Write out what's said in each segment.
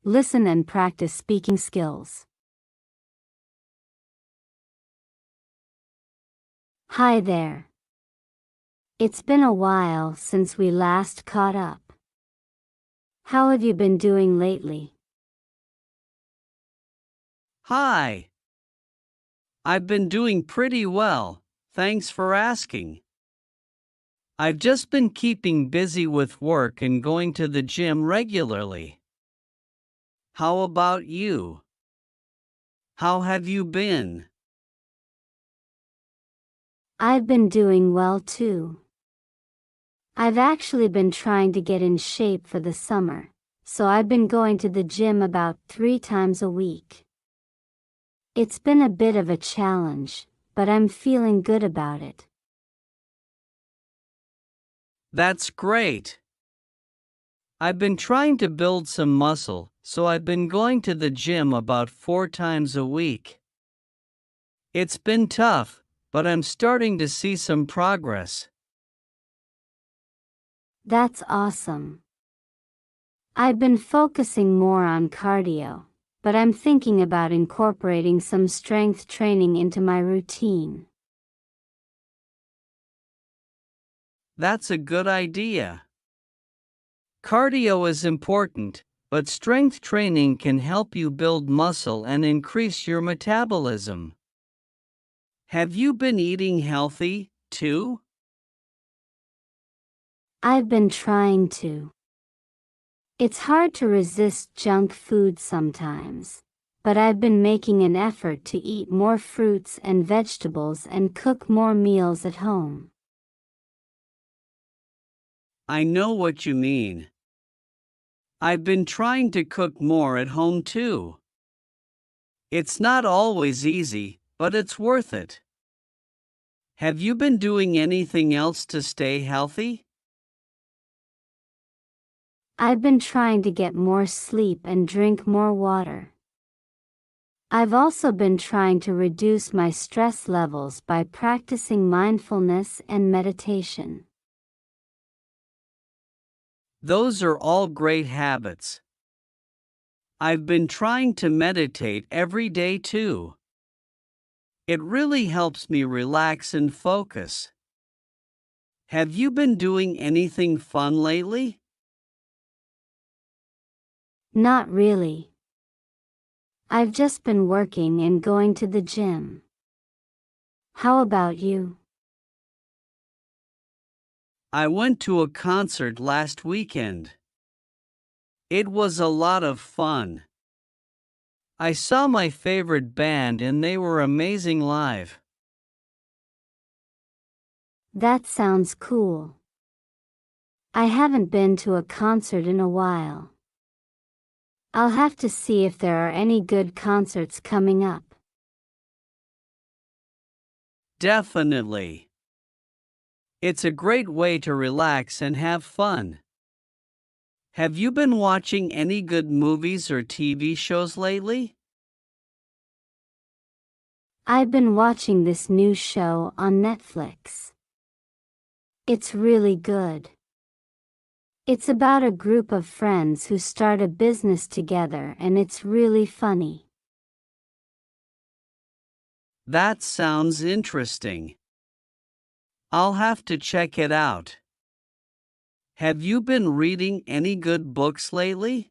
Listen and practice speaking skills. Hi there. It's been a while since we last caught up. How have you been doing lately? Hi. I've been doing pretty well, thanks for asking. I've just been keeping busy with work and going to the gym regularly. How about you? How have you been? I've been doing well too. I've actually been trying to get in shape for the summer, so I've been going to the gym about 3 times a week. It's been a bit of a challenge, but I'm feeling good about it. That's great. I've been trying to build some muscle, so I've been going to the gym about 4 times a week. It's been tough, but I'm starting to see some progress. That's awesome. I've been focusing more on cardio, but I'm thinking about incorporating some strength training into my routine. That's a good idea. Cardio is important, but strength training can help you build muscle and increase your metabolism. Have you been eating healthy, too? I've been trying to. It's hard to resist junk food sometimes, but I've been making an effort to eat more fruits and vegetables and cook more meals at home. I know what you mean. I've been trying to cook more at home, too. It's not always easy, but it's worth it. Have you been doing anything else to stay healthy? I've been trying to get more sleep and drink more water. I've also been trying to reduce my stress levels by practicing mindfulness and meditation. Those are all great habits. I've been trying to meditate every day, too. It really helps me relax and focus. Have you been doing anything fun lately? Not really. I've just been working and going to the gym. How about you? I went to a concert last weekend. It was a lot of fun. I saw my favorite band and they were amazing live. That sounds cool. I haven't been to a concert in a while. I'll have to see if there are any good concerts coming up. Definitely. It's a great way to relax and have fun. Have you been watching any good movies or TV shows lately? I've been watching this new show on Netflix. It's really good. It's about a group of friends who start a business together and it's really funny. That sounds interesting. I'll have to check it out. Have you been reading any good books lately?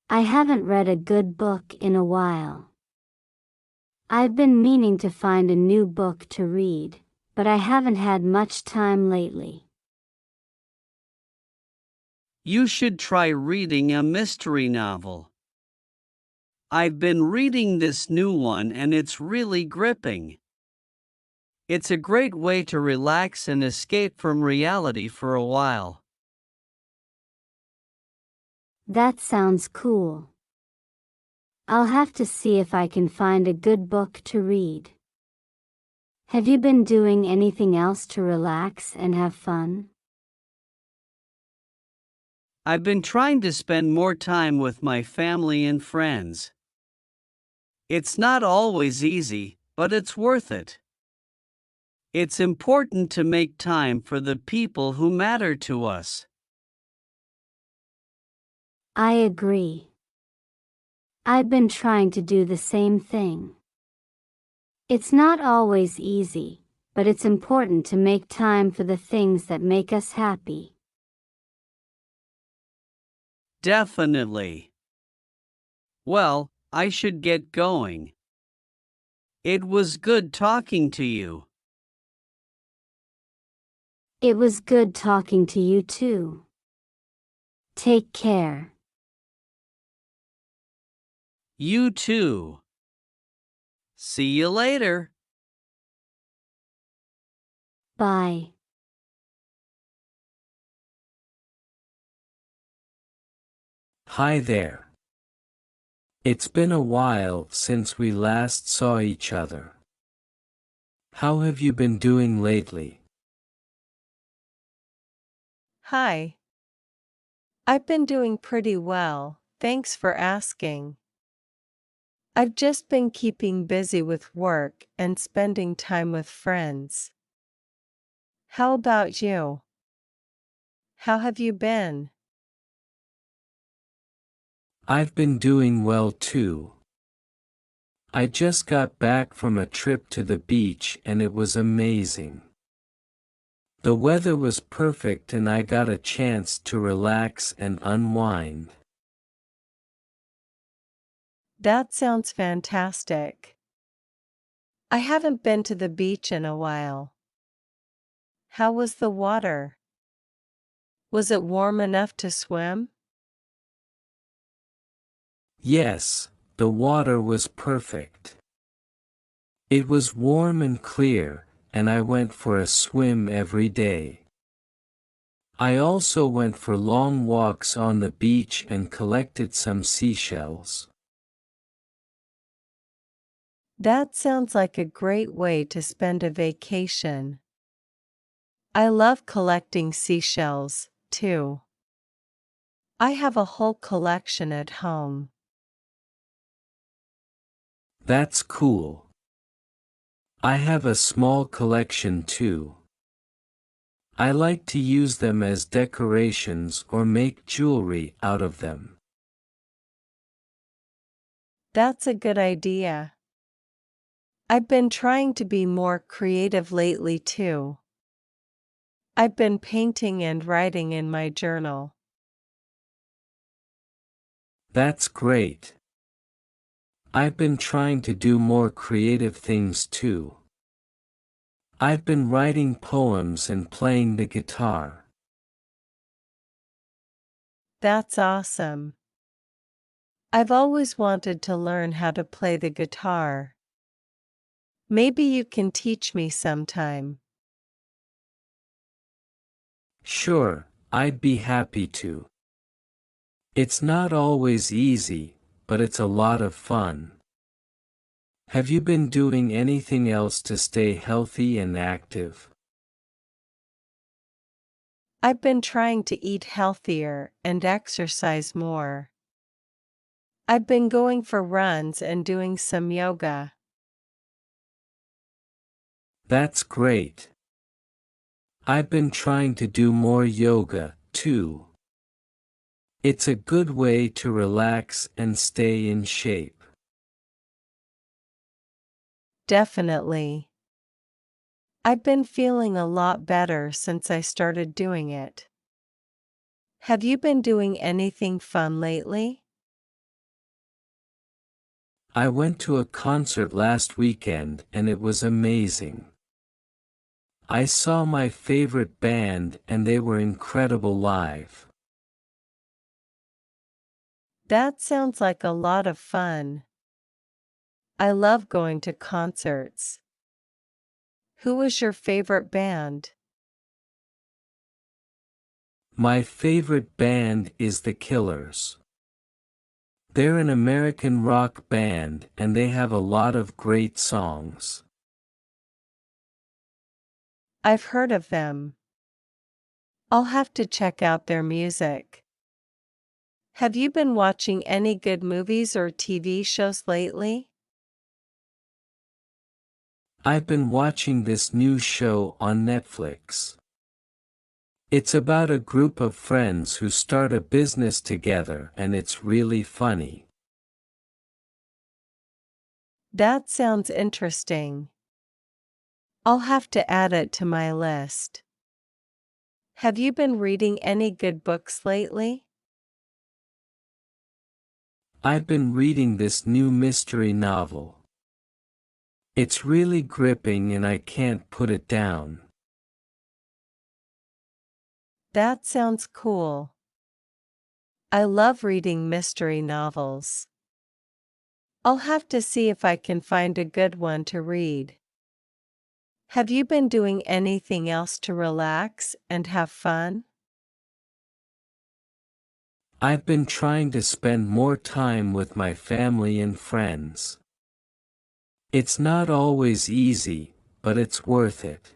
I haven't read a good book in a while. I've been meaning to find a new book to read, but I haven't had much time lately. You should try reading a mystery novel. I've been reading this new one and it's really gripping. It's a great way to relax and escape from reality for a while. That sounds cool. I'll have to see if I can find a good book to read. Have you been doing anything else to relax and have fun? I've been trying to spend more time with my family and friends. It's not always easy, but it's worth it. It's important to make time for the people who matter to us. I agree. I've been trying to do the same thing. It's not always easy, but it's important to make time for the things that make us happy. Definitely. Well, I should get going. It was good talking to you. It was good talking to you too. Take care. You too. See you later. Bye. Hi there. It's been a while since we last saw each other. How have you been doing lately? Hi. I've been doing pretty well, thanks for asking. I've just been keeping busy with work and spending time with friends. How about you? How have you been? I've been doing well too. I just got back from a trip to the beach and it was amazing. The weather was perfect and I got a chance to relax and unwind. That sounds fantastic. I haven't been to the beach in a while. How was the water? Was it warm enough to swim? Yes, the water was perfect. It was warm and clear, and I went for a swim every day. I also went for long walks on the beach and collected some seashells. That sounds like a great way to spend a vacation. I love collecting seashells, too. I have a whole collection at home. That's cool. I have a small collection too. I like to use them as decorations or make jewelry out of them. That's a good idea. I've been trying to be more creative lately too. I've been painting and writing in my journal. That's great. I've been trying to do more creative things too. I've been writing poems and playing the guitar. That's awesome. I've always wanted to learn how to play the guitar. Maybe you can teach me sometime. Sure, I'd be happy to. It's not always easy, but it's a lot of fun. Have you been doing anything else to stay healthy and active? I've been trying to eat healthier and exercise more. I've been going for runs and doing some yoga. That's great. I've been trying to do more yoga, too. It's a good way to relax and stay in shape. Definitely. I've been feeling a lot better since I started doing it. Have you been doing anything fun lately? I went to a concert last weekend and it was amazing. I saw my favorite band and they were incredible live. That sounds like a lot of fun. I love going to concerts. Who was your favorite band? My favorite band is The Killers. They're an American rock band and they have a lot of great songs. I've heard of them. I'll have to check out their music. Have you been watching any good movies or TV shows lately? I've been watching this new show on Netflix. It's about a group of friends who start a business together and it's really funny. That sounds interesting. I'll have to add it to my list. Have you been reading any good books lately? I've been reading this new mystery novel. It's really gripping and I can't put it down. That sounds cool. I love reading mystery novels. I'll have to see if I can find a good one to read. Have you been doing anything else to relax and have fun? I've been trying to spend more time with my family and friends. It's not always easy, but it's worth it.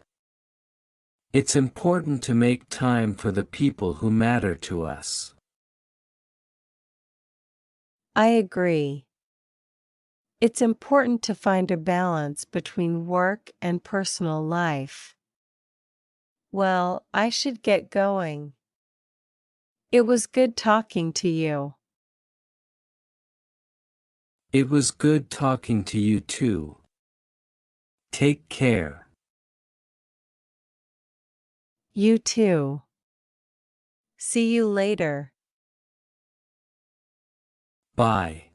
It's important to make time for the people who matter to us. I agree. It's important to find a balance between work and personal life. Well, I should get going. It was good talking to you. It was good talking to you too. Take care. You too. See you later. Bye.